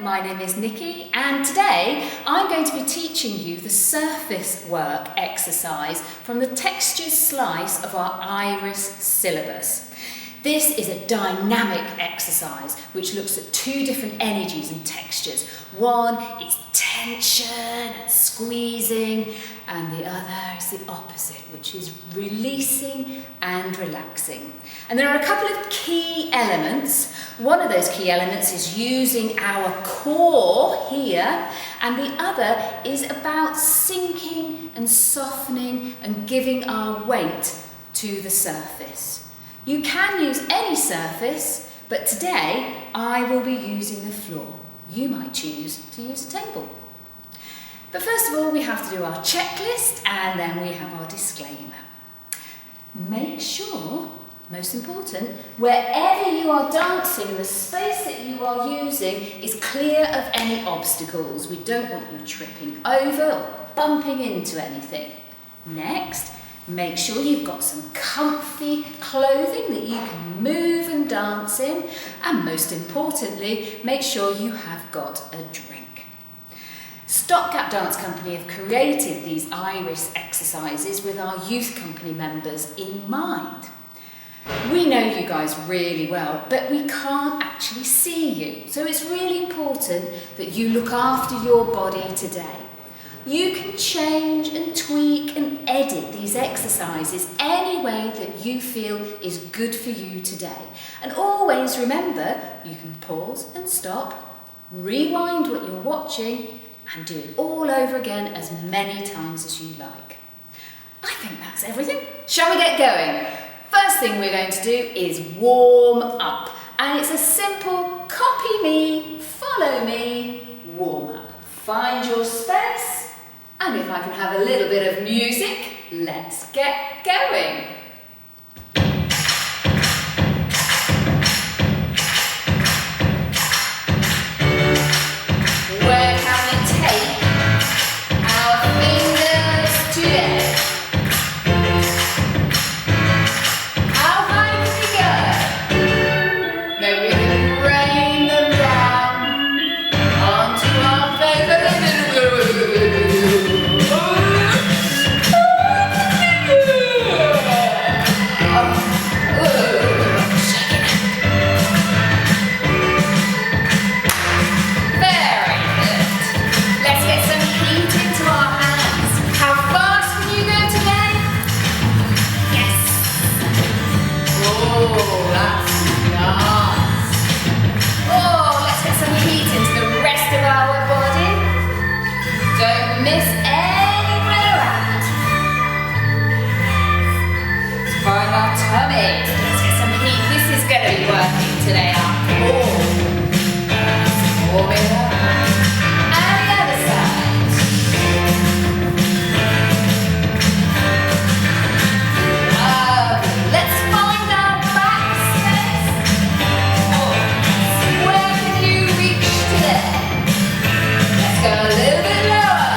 my name is Nikki and today I'm going to be teaching you the surface work exercise from the textures slice of our iris syllabus. This is a dynamic exercise which looks at two different energies and textures. One is tension and squeezing, and the other is the opposite, which is releasing and relaxing. And there are a couple of key elements. One of those key elements is using our core here, and the other is about sinking and softening and giving our weight to the surface. You can use any surface, but today I will be using the floor. You might choose to use a table. But first of all, we have to do our checklist and then we have our disclaimer. Make sure, most important, wherever you are dancing, the space that you are using is clear of any obstacles. We don't want you tripping over or bumping into anything. Next, make sure you've got some comfy clothing that you can move and dance in. And most importantly, make sure you have got a drink. Stopgap Dance Company have created these iris exercises with our youth company members in mind. We know you guys really well, but we can't actually see you. So it's really important that you look after your body today. You can change and tweak and edit these exercises any way that you feel is good for you today. And always remember, you can pause and stop, rewind what you're watching, and do it all over again as many times as you like. I think that's everything. Shall we get going? First thing we're going to do is warm up. And it's a simple copy me, follow me, warm up. Find your space. And if I can have a little bit of music, let's get going. Where can we take our fingers today? How high can we go? Maybe we can rain them down onto our favourite. Miss anywhere out. Let's find our tummy. Let's get some heat. This is going to be working today. Our core. Warm it up. And the other side. Lovely. Let's find our back space. Where can you reach today? Let's go a little bit lower.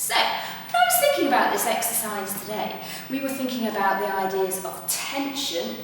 So, when I was thinking about this exercise today, we were thinking about the ideas of tension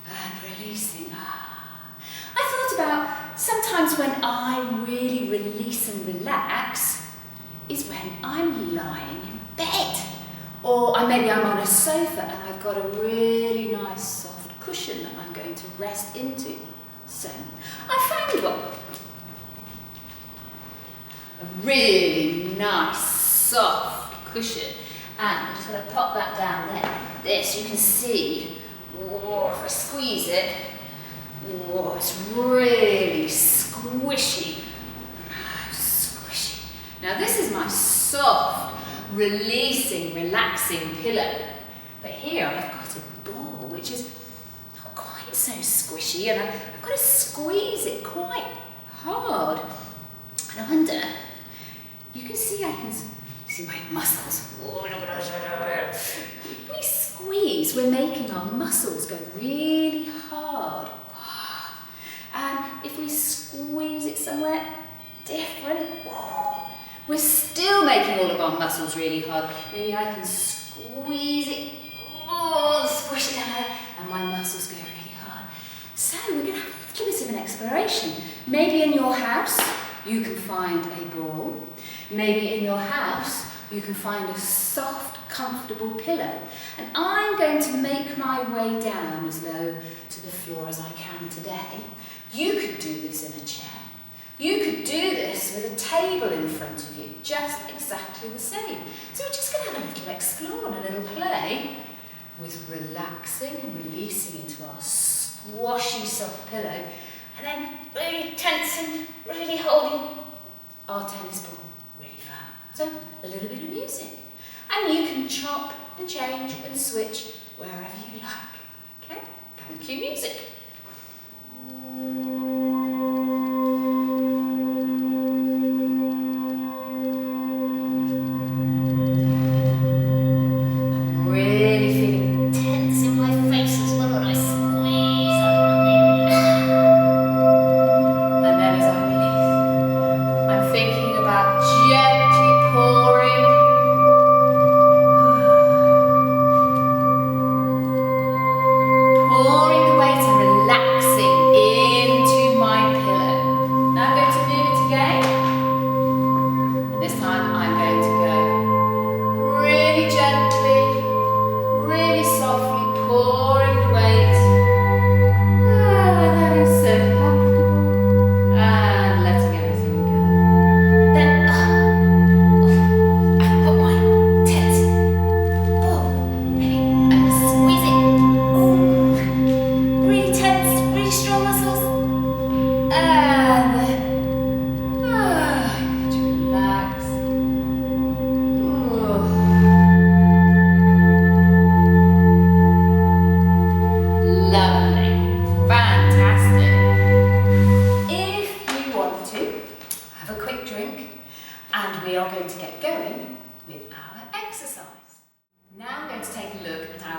and releasing. I thought about sometimes when I really release and relax is when I'm lying in bed. Or maybe I'm on a sofa and I've got a really nice soft cushion that I'm going to rest into. So, I found one. A really nice soft cushion. And I'm just going to pop that down there. This, you can see, whoa, if I squeeze it, whoa, it's really squishy. Squishy. Now this is my soft, releasing, relaxing pillow. But here I've got a ball which is not quite so squishy, and I've got to squeeze it quite hard. And I wonder, you can see I can see my muscles. If we squeeze, we're making our muscles go really hard. And if we squeeze it somewhere different, we're still making all of our muscles really hard. Maybe I can squeeze it, squish it down, and my muscles go really hard. So we're going to have a little bit of an exploration. Maybe in your house you can find a ball. Maybe in your house you can find a soft, comfortable pillow. And I'm going to make my way down as low to the floor as I can today. You could do this in a chair. You could do this with a table in front of you, just exactly the same. So we're just going to have a little explore and a little play with relaxing and releasing into our squashy soft pillow, and then really tensing, really holding our tennis ball really firm. So a little bit of music. And you can chop and change and switch wherever you like. Okay? Thank you, music.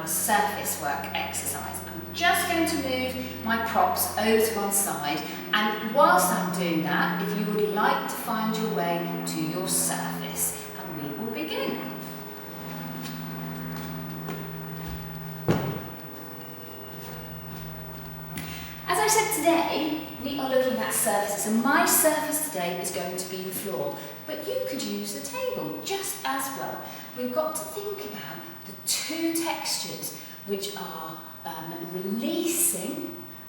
Surface work exercise. I'm just going to move my props over to one side, and whilst I'm doing that, if you would like to find your way to your surface, and we will begin. As I said, today we are looking at surfaces, and my surface today is going to be the floor, but you could use the table just as well. We've got to think about the two textures, which are releasing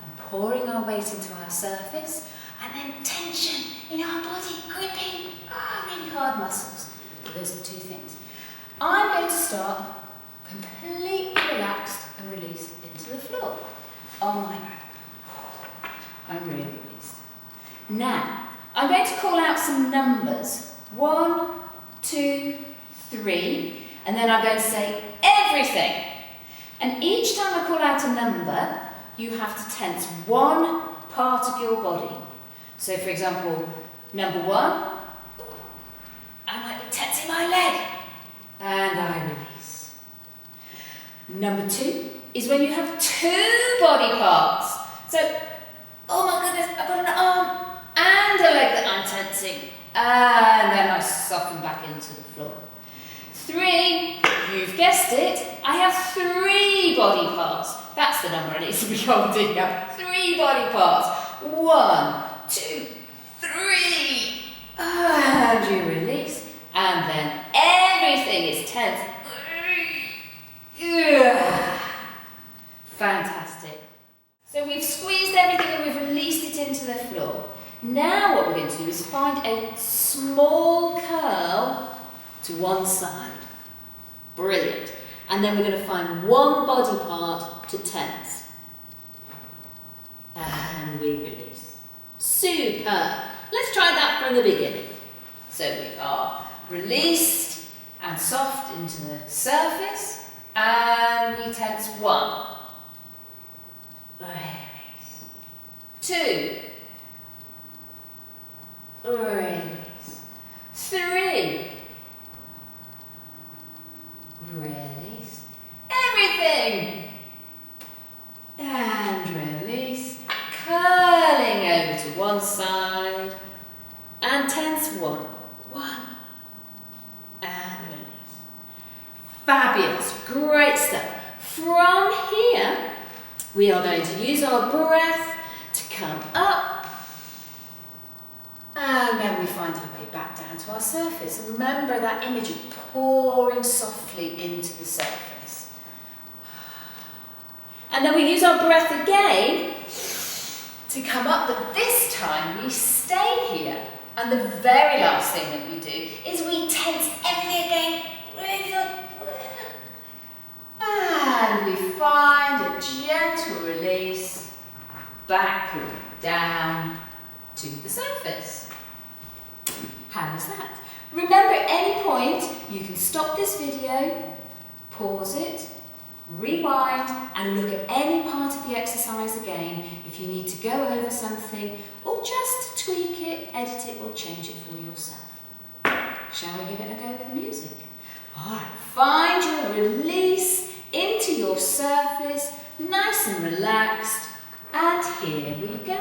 and pouring our weight into our surface, and then tension in our body, gripping really hard muscles. So those are the two things. I'm going to start completely relaxed and released into the floor on my back. I'm really released. Now, I'm going to call out some numbers. 1, 2, 3, and then I'm going to say everything. And each time I call out a number, you have to tense one part of your body. So for example, number 1, I might be tensing my leg, and I release. Number 2 is when you have two body parts. So, oh my goodness, I've got an arm and a leg that I'm tensing. And then I just soften back into the floor. 3, you've guessed it, I have 3 body parts. That's the number I need to be holding up. 3 body parts. 1, 2, 3. And you release. And then everything is tense. Fantastic. So we've squeezed everything and we've released it into the floor. Now what we're going to do is find a small curl to one side. Brilliant. And then we're going to find one body part to tense. And we release. Superb. Let's try that from the beginning. So we are released and soft into the surface. And we tense 1. Release. 2. Release. 3. Release. Everything. And release. Curling over to one side. And tense 1. 1. And release. Fabulous. Great stuff. From here, we are going to use our breath to come up. And then we find our way back down to our surface. And remember that image of pouring softly into the surface. And then we use our breath again to come up, but this time we stay here. And the very last thing that we do is we tense everything again. And we find a gentle release, back down to the surface. How is that? Remember, at any point, you can stop this video, pause it, rewind, and look at any part of the exercise again if you need to go over something, or just tweak it, edit it, or change it for yourself. Shall we give it a go with the music? All right, find your release into your surface, nice and relaxed, and here we go.